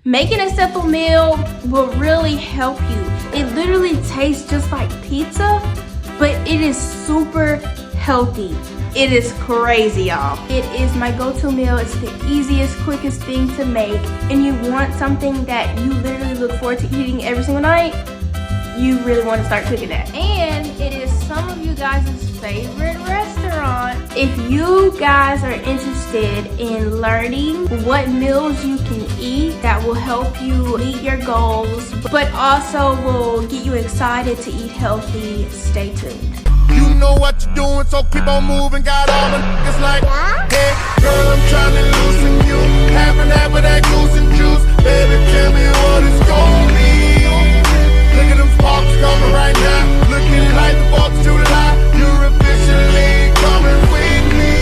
Making a simple meal will really help you. It literally tastes just like pizza, but it is super healthy. It is crazy, y'all. It is my go-to meal. It's the easiest, quickest thing to make. And you want something that you literally look forward to eating every single night, you really want to start cooking that. And it is some of you guys' favorite restaurant. If you guys are interested in learning what meals you can eat that will help you meet your goals, but also will get you excited to eat healthy, stay tuned. You know what you're doing, so keep on moving. Got all the niggas like, hey, girl, I'm trying to loosen you. Having that with that goose and juice. Baby, tell me what it's gonna be. Look at them sparks coming right now. Looking like the 4th of July. You're officially coming with me.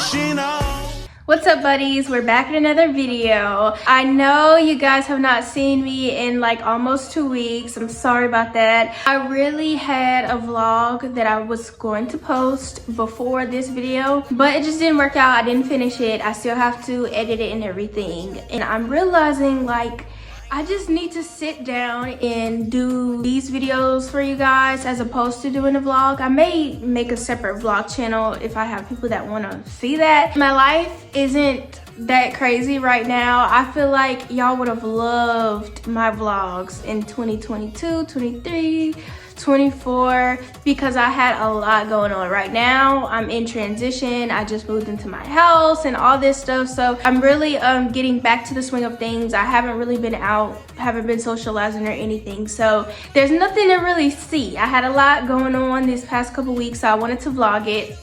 She knows. What's up, buddies? We're back in another video. I know you guys have not seen me in like almost 2 weeks. I'm sorry about that. I really had a vlog that I was going to post before this video, but it just didn't work out. I didn't finish it. I still have to edit it and everything. And I'm realizing like I just need to sit down and do these videos for you guys as opposed to doing a vlog. I may make a separate vlog channel if I have people that want to see that. My life isn't that crazy right now. I feel like y'all would have loved my vlogs in 2022, 23, 24 because I had a lot going on. Right now I'm in transition. I just moved into my house and all this stuff, so I'm really getting back to the swing of things. I haven't really been out, haven't been socializing or anything, so there's nothing to really see. I had a lot going on these past couple weeks, so I wanted to vlog it.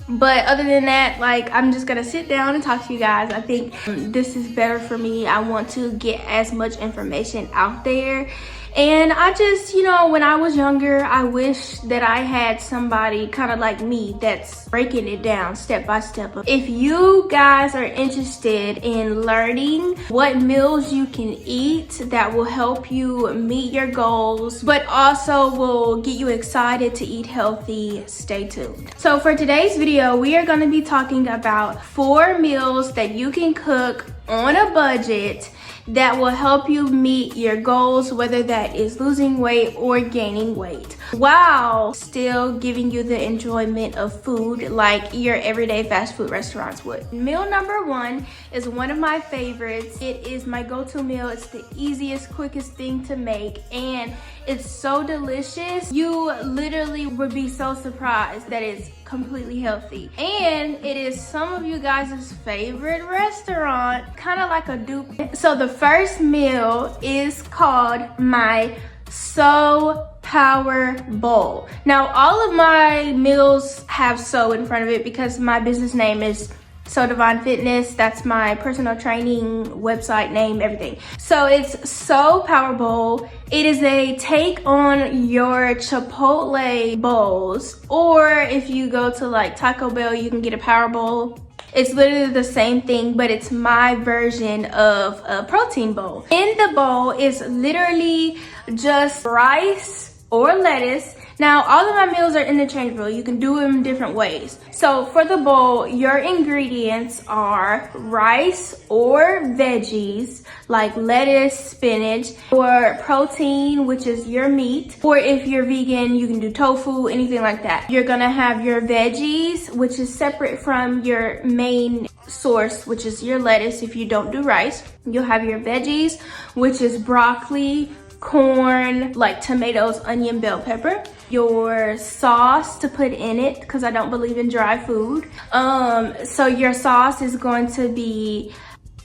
But other than that, like, I'm just gonna sit down and talk to you guys. I think this is better for me. I want to get as much information out there. And I just, you know, when I was younger, I wish that I had somebody kind of like me that's breaking it down step by step. If you guys are interested in learning what meals you can eat that will help you meet your goals, but also will get you excited to eat healthy, stay tuned. So for today's video, we are going to be talking about 4 meals that you can cook on a budget that will help you meet your goals, whether that is losing weight or gaining weight, while still giving you the enjoyment of food like your everyday fast food restaurants would. Meal number 1 is one of my favorites. It is my go-to meal. It's the easiest, quickest thing to make, and it's so delicious. You literally would be so surprised that it's completely healthy. And it is some of you guys' favorite restaurant, kind of like a dupe. So the first meal is called my So Power Bowl. Now, all of my meals have so in front of it because my business name is So Divine Fitness. That's my personal training website name, everything. So it's So Power Bowl. It is a take on your Chipotle bowls, or if you go to like Taco Bell, you can get a Power Bowl. It's literally the same thing, but it's my version of a protein bowl. In the bowl is literally just rice or lettuce. Now, all of my meals are interchangeable. You can do them different ways. So for the bowl, your ingredients are rice or veggies like lettuce, spinach, or protein, which is your meat. Or if you're vegan, you can do tofu, anything like that. You're gonna have your veggies, which is separate from your main source, which is your lettuce if you don't do rice. You'll have your veggies, which is broccoli, corn, like tomatoes, onion, bell pepper, your sauce to put in it because I don't believe in dry food. So your sauce is going to be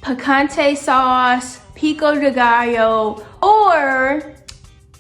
picante sauce, pico de gallo, or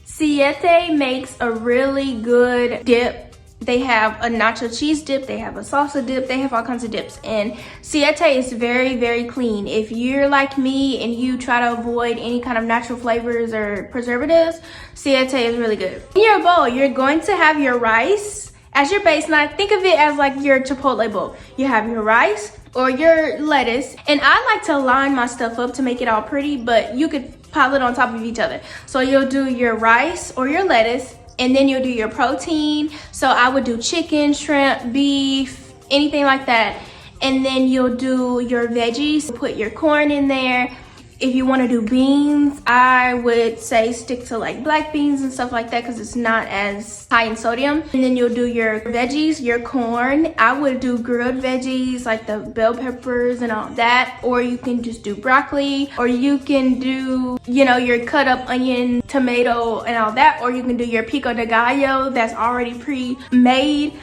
Siete makes a really good dip. They have a nacho cheese dip, they have a salsa dip, they have all kinds of dips. And Siete is very, very clean. If you're like me and you try to avoid any kind of natural flavors or preservatives, Siete is really good. In your bowl, you're going to have your rice as your base. Now think of it as like your Chipotle bowl. You have your rice or your lettuce. And I like to line my stuff up to make it all pretty, but you could pile it on top of each other. So you'll do your rice or your lettuce, and then you'll do your protein. So I would do chicken, shrimp, beef, anything like that. And then you'll do your veggies, put your corn in there, If you want to do beans, I would say stick to like black beans and stuff like that because it's not as high in sodium. And then you'll do your veggies, your corn. I would do grilled veggies like the bell peppers and all that, or you can just do broccoli, or you can do, you know, your cut up onion, tomato and all that, or you can do your pico de gallo that's already pre-made.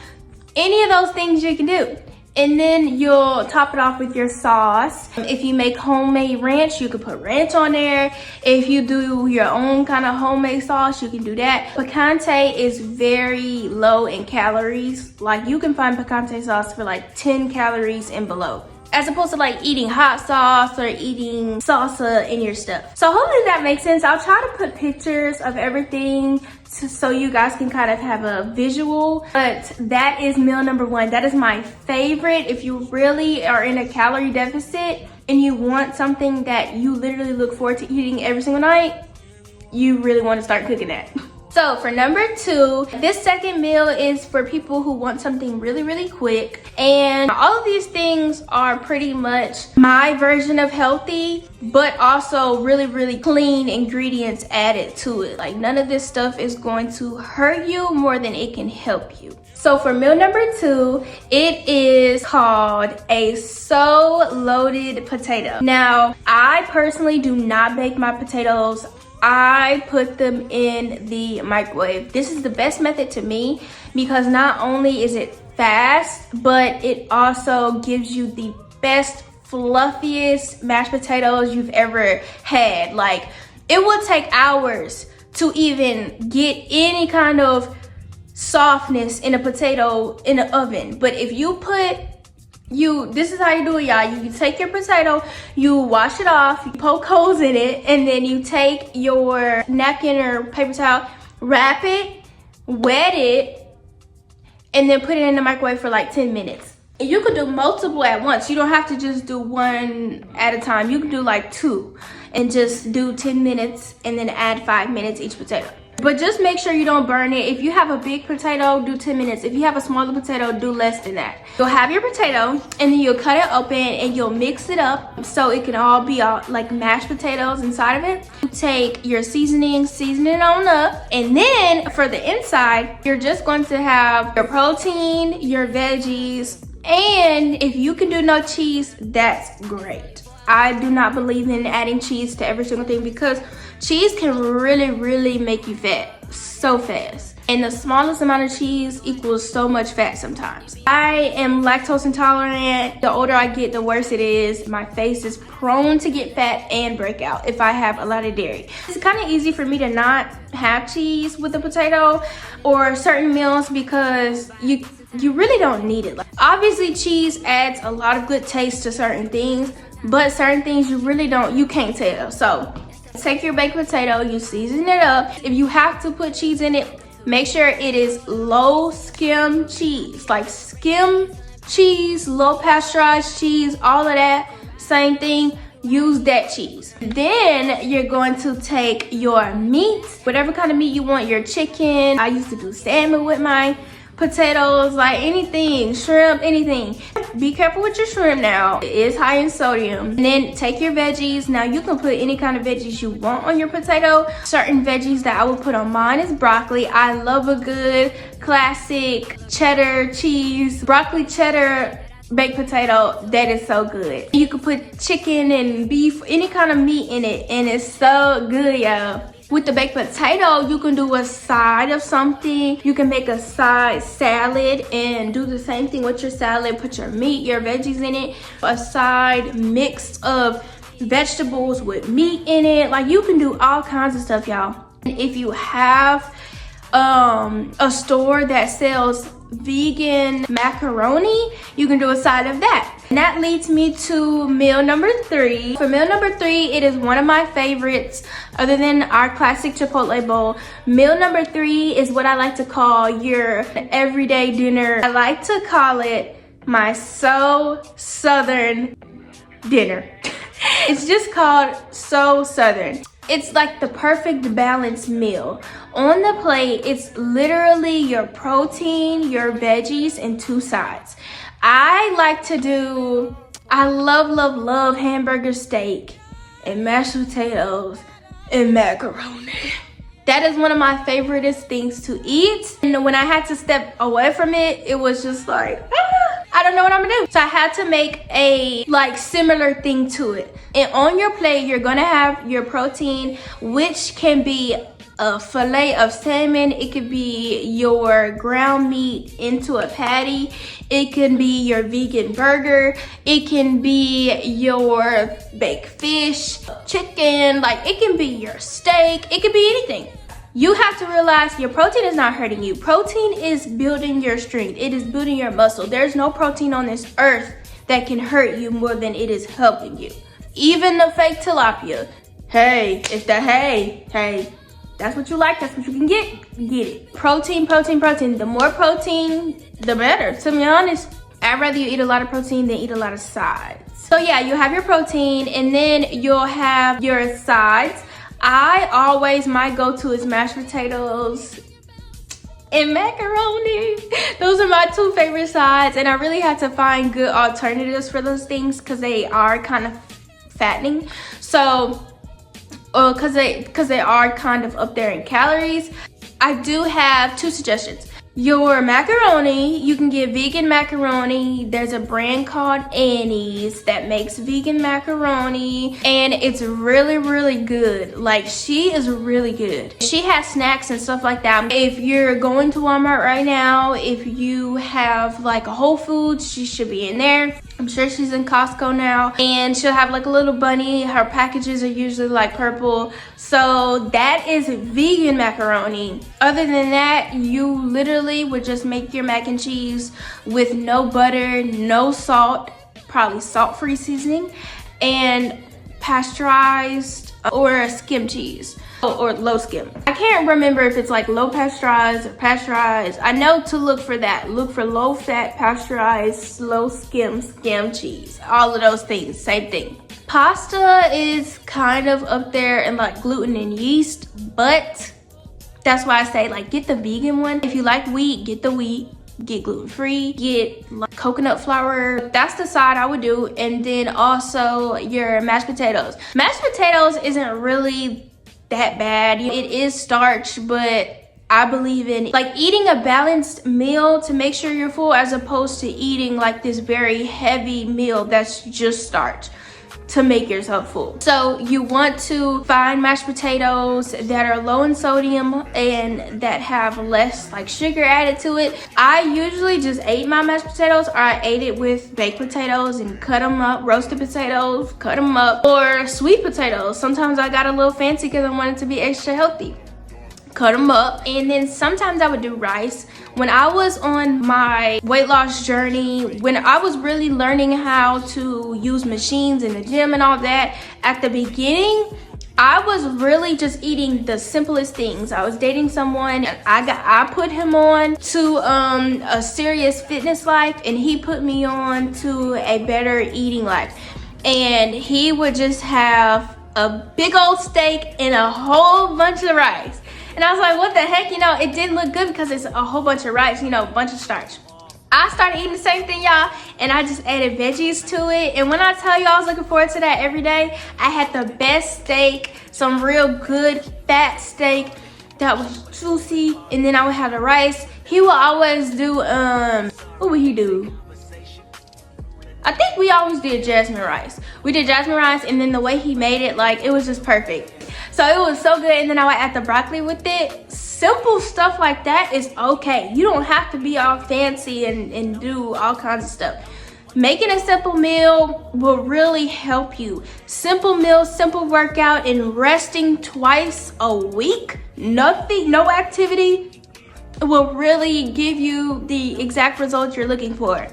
Any of those things you can do. And then you'll top it off with your sauce. If you make homemade ranch, you can put ranch on there. If you do your own kind of homemade sauce, you can do that. Picante is very low in calories. Like you can find picante sauce for like 10 calories and below, as opposed to like eating hot sauce or eating salsa in your stuff. So hopefully that makes sense. I'll try to put pictures of everything so you guys can kind of have a visual, but that is meal number 1. That is my favorite. If you really are in a calorie deficit and you want something that you literally look forward to eating every single night, you really want to start cooking that. So for number 2, this second meal is for people who want something really, really quick. And all of these things are pretty much my version of healthy, but also really, really clean ingredients added to it. Like none of this stuff is going to hurt you more than it can help you. So for meal number 2, it is called a so loaded potato. Now, I personally do not bake my potatoes. I put them in the microwave. This is the best method to me because not only is it fast, but it also gives you the best, fluffiest mashed potatoes you've ever had. Like, it will take hours to even get any kind of softness in a potato in the oven. But if you put this is how you do it, y'all. You take your potato, you wash it off, you poke holes in it, and then you take your napkin or paper towel, wrap it, wet it, and then put it in the microwave for like 10 minutes. And you could do multiple at once. You don't have to just do one at a time. You can do like 2 and just do 10 minutes and then add 5 minutes each potato. But just make sure you don't burn it. If you have a big potato, do 10 minutes. If you have a smaller potato, do less than that. You'll have your potato and then you'll cut it open and you'll mix it up so it can all be like mashed potatoes inside of it. You take your season it on up, and then for the inside, you're just going to have your protein, your veggies, and if you can do no cheese, that's great. I do not believe in adding cheese to every single thing because cheese can really, really make you fat so fast. And the smallest amount of cheese equals so much fat sometimes. I am lactose intolerant. The older I get, the worse it is. My face is prone to get fat and break out if I have a lot of dairy. It's kind of easy for me to not have cheese with a potato or certain meals because you really don't need it. Like, obviously, cheese adds a lot of good taste to certain things, but certain things you can't tell. So take your baked potato, you season it up. If you have to put cheese in it, make sure it is low skim cheese, like skim cheese, low pasteurized cheese, all of that, same thing. Use that cheese. Then you're going to take your meat, whatever kind of meat you want, your chicken. I used to do salmon with my potatoes, like anything, shrimp, anything. Be careful with your shrimp now. It is high in sodium. And then take your veggies. Now you can put any kind of veggies you want on your potato. Certain veggies that I would put on mine is broccoli. I love a good classic cheddar cheese, broccoli cheddar baked potato. That is so good. You can put chicken and beef, any kind of meat in it, and it's so good, y'all. With the baked potato, you can do a side of something. You can make a side salad and do the same thing with your salad. Put your meat, your veggies in it. A side mix of vegetables with meat in it. Like, you can do all kinds of stuff, y'all. If you have a store that sells vegan macaroni, you can do a side of that. And that leads me to meal number 3. For meal number 3, it is one of my favorites other than our classic Chipotle bowl. Meal number 3 is what I like to call your everyday dinner. I like to call it my So Southern dinner. It's just called So Southern. It's like the perfect balanced meal. On the plate, it's literally your protein, your veggies, and 2 sides. I love hamburger steak and mashed potatoes and macaroni. That is one of my favoriteest things to eat. And when I had to step away from it, it was just like, I don't know what I'm gonna do. So I had to make a like similar thing to it. And on your plate, you're gonna have your protein, which can be a fillet of salmon. It could be your ground meat into a patty. It can be your vegan burger. It can be your baked fish, chicken, like it can be your steak. It could be anything. You have to realize your protein is not hurting you. Protein is building your strength. It is building your muscle. There's no protein on this earth that can hurt you more than it is helping you. Even the fake tilapia. Hey, it's the hey. That's what you like, that's what you can get it. Protein. The more protein, the better. To be honest, I'd rather you eat a lot of protein than eat a lot of sides. So yeah, you have your protein and then you'll have your sides. My go-to is mashed potatoes and macaroni. Those are my two favorite sides, and I really had to find good alternatives for those things because they are kind of fattening. So, because they are kind of up there in calories. I do have two suggestions. Your macaroni, you can get vegan macaroni. There's a brand called Annie's that makes vegan macaroni and it's really, really good. Like, she is really good. She has snacks and stuff like that. If you're going to Walmart right now, if you have like a Whole Foods, she should be in there. I'm sure she's in Costco now, and she'll have like a little bunny. Her packages are usually like purple. So that is vegan macaroni. Other than that, you literally would just make your mac and cheese with no butter, no salt, probably salt-free seasoning, and pasteurized or skim cheese. Or low skim. I can't remember if it's like low pasteurized or pasteurized. I know to look for that. Look for low fat pasteurized, low skim cheese. All of those things, same thing. Pasta is kind of up there in like gluten and yeast, but that's why I say like get the vegan one. If you like wheat, get the wheat. Get gluten-free, get like coconut flour. That's the side I would do. And then also your mashed potatoes. Mashed potatoes isn't really that bad. It is starch, but I believe in like eating a balanced meal to make sure you're full, as opposed to eating like this very heavy meal that's just starch to make yourself full. So you want to find mashed potatoes that are low in sodium and that have less like sugar added to it. I usually just ate my mashed potatoes, or I ate it with baked potatoes and cut them up, roasted potatoes, cut them up, or sweet potatoes. Sometimes I got a little fancy because I wanted to be extra healthy. Cut them up, and then sometimes I would do rice. When I was on my weight loss journey, when I was really learning how to use machines in the gym and all that, at the beginning I was really just eating the simplest things. I was dating someone, and I put him on to a serious fitness life, and he put me on to a better eating life. And he would just have a big old steak and a whole bunch of rice. And I was like, what the heck? You know, it didn't look good because it's a whole bunch of rice, you know, a bunch of starch. I started eating the same thing, y'all, and I just added veggies to it. And when I tell you I was looking forward to that every day, I had the best steak, some real good fat steak that was juicy. And then I would have the rice. He would always do, what would he do? I think we always did jasmine rice. We did jasmine rice, and then the way he made it, like, it was just perfect. So it was so good. And then I would add the broccoli with it. Simple stuff like that is okay. You don't have to be all fancy and do all kinds of stuff. Making a simple meal will really help you. Simple meal, simple workout, and resting twice a week, nothing, no activity, will really give you the exact results you're looking for.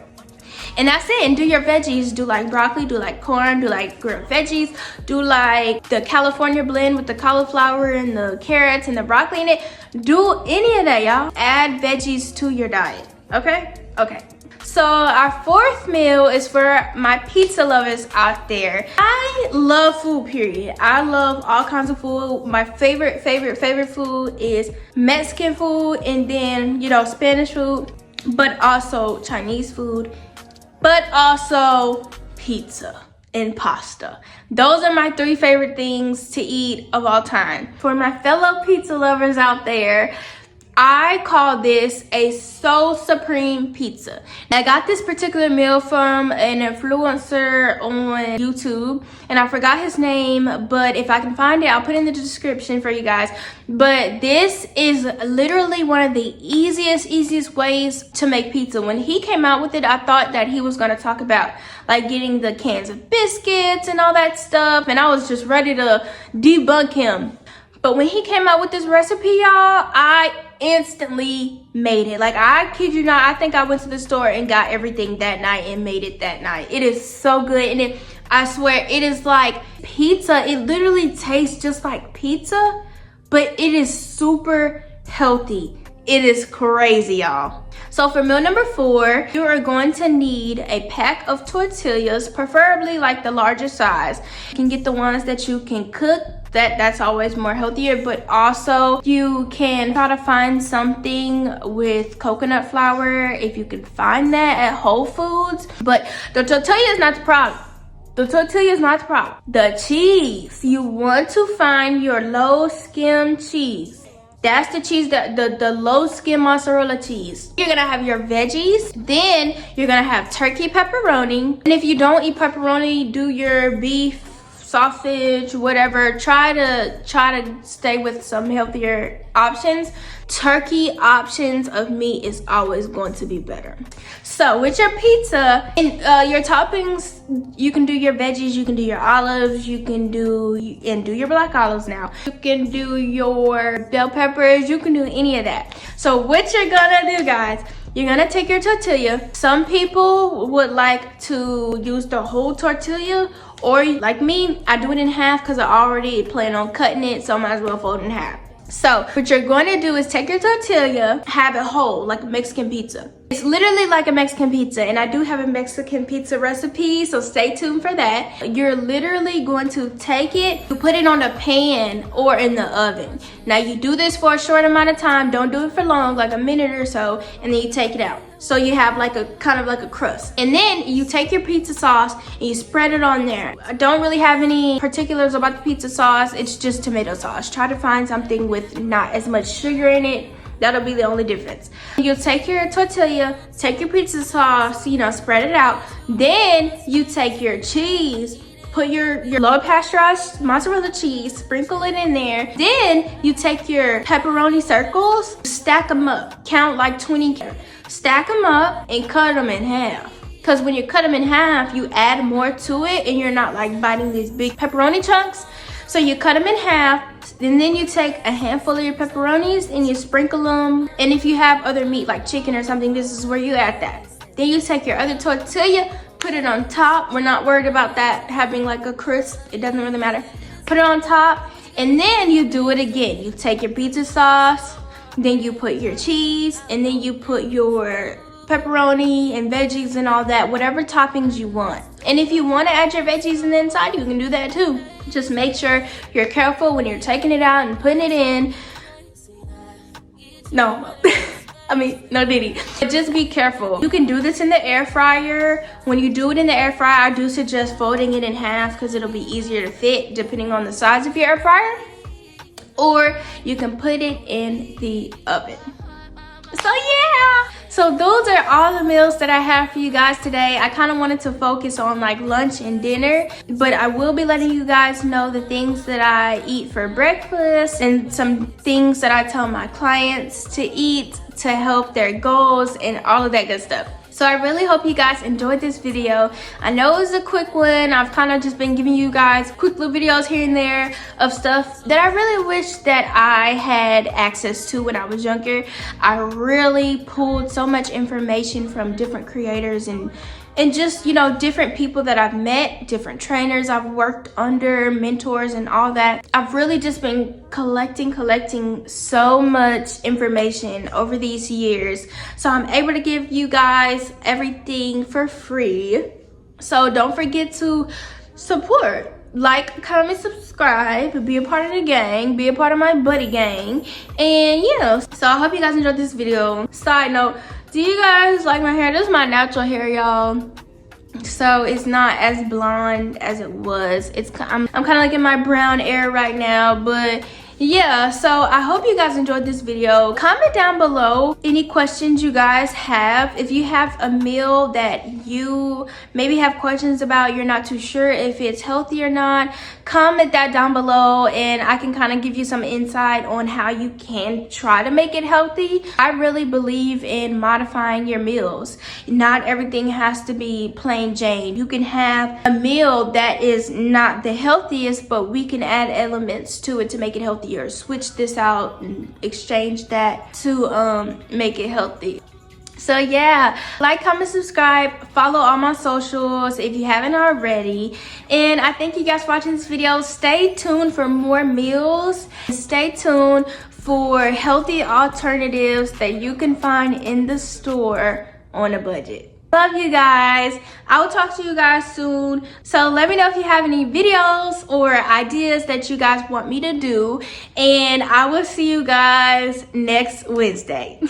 And that's it. And do your veggies. Do like broccoli, do like corn, do like grilled veggies, do like the California blend with the cauliflower and the carrots and the broccoli in it. Do any of that, y'all. Add veggies to your diet, okay? Okay. So our fourth meal is for my pizza lovers out there. I love food, period. I love all kinds of food. My favorite food is Mexican food, and then, you know, Spanish food, but also Chinese food, but also pizza. and pasta. Those are my 3 favorite things to eat of all time. For my fellow pizza lovers out there, I call this a Soul Supreme pizza. Now, I got this particular meal from an influencer on YouTube, and I forgot his name, but if I can find it, I'll put it in the description for you guys. But this is literally one of the easiest ways to make pizza. When he came out with it, I thought that he was gonna talk about like getting the cans of biscuits and all that stuff, and I was just ready to debunk him. But when he came out with this recipe, y'all, I instantly made it. Like, I kid you not, I think I went to the store and got everything that night and made it that night. It is so good, and I swear, it is like pizza. It literally tastes just like pizza, but it is super healthy. It is crazy, y'all. So for meal number 4, you are going to need a pack of tortillas, preferably like the larger size. You can get the ones that you can cook. That's always more healthier, but also you can try to find something with coconut flour if you can find that at Whole Foods. But the tortilla is not the problem. The tortilla is not the problem. The cheese. You want to find your low skim cheese. That's the cheese, the low skim mozzarella cheese. You're gonna have your veggies, then you're gonna have turkey pepperoni. And if you don't eat pepperoni, do your beef, sausage, whatever. Try to stay with some healthier options. Turkey options of meat is always going to be better. So with your pizza and your toppings, you can do your veggies, you can do your olives, you can do your black olives now. You can do your bell peppers, you can do any of that. So what you're gonna do, guys, you're gonna take your tortilla. Some people would like to use the whole tortilla, or like me, I do it in half because I already plan on cutting it, so I might as well fold it in half. So what you're going to do is take your tortilla, have it whole, like a Mexican pizza. It's literally like a Mexican pizza, and I do have a Mexican pizza recipe, so stay tuned for that. You're literally going to take it, you put it on a pan or in the oven. Now you do this for a short amount of time, don't do it for long, like a minute or so, and then you take it out. So you have like a kind of like a crust. And then you take your pizza sauce and you spread it on there. I don't really have any particulars about the pizza sauce. It's just tomato sauce. Try to find something with not as much sugar in it. That'll be the only difference. You'll take your tortilla, take your pizza sauce, spread it out. Then you take your cheese, put your low pasteurized mozzarella cheese, sprinkle it in there. Then you take your pepperoni circles, stack them up, count like 20. Stack them up and cut them in half. Because when you cut them in half, you add more to it and you're not like biting these big pepperoni chunks. So you cut them in half, and then you take a handful of your pepperonis and you sprinkle them. And if you have other meat like chicken or something, this is where you add that. Then you take your other tortilla, put it on top. We're not worried about that having like a crisp. It doesn't really matter. Put it on top, and then you do it again. You take your pizza sauce, then you put your cheese, and then you put your pepperoni and veggies and all that, whatever toppings you want. And if you want to add your veggies in the inside, you can do that too. Just make sure you're careful when you're taking it out and putting it in. No, no diddy. Just be careful. You can do this in the air fryer. When you do it in the air fryer, I do suggest folding it in half because it'll be easier to fit depending on the size of your air fryer. Or you can put it in the oven. So yeah, so those are all the meals that I have for you guys today. I kind of wanted to focus on like lunch and dinner, but I will be letting you guys know the things that I eat for breakfast and some things that I tell my clients to eat to help their goals and all of that good stuff. So I really hope you guys enjoyed this video. I know it was a quick one. I've kind of just been giving you guys quick little videos here and there of stuff that I really wish that I had access to when I was younger. I really pulled so much information from different creators and just, different people that I've met, different trainers I've worked under, mentors and all that. I've really just been collecting so much information over these years. So I'm able to give you guys everything for free. So don't forget to support. Like, comment, subscribe, be a part of the gang, be a part of my buddy gang. And so I hope you guys enjoyed this video. Side note, do you guys like my hair? This is my natural hair, y'all. so it's not as blonde as it was. I'm kind of like in my brown era right now, but yeah, so I hope you guys enjoyed this video. Comment down below any questions you guys have. If you have a meal that you maybe have questions about, you're not too sure if it's healthy or not, comment that down below and I can kind of give you some insight on how you can try to make it healthy. I really believe in modifying your meals. Not everything has to be plain Jane. You can have a meal that is not the healthiest, but we can add elements to it to make it healthier. Switch this out and exchange that to make it healthy. So yeah, like, comment, subscribe, follow all my socials if you haven't already. And I thank you guys for watching this video. Stay tuned for more meals. Stay tuned for healthy alternatives that you can find in the store on a budget. Love you guys. I will talk to you guys soon. So let me know if you have any videos or ideas that you guys want me to do. And I will see you guys next Wednesday.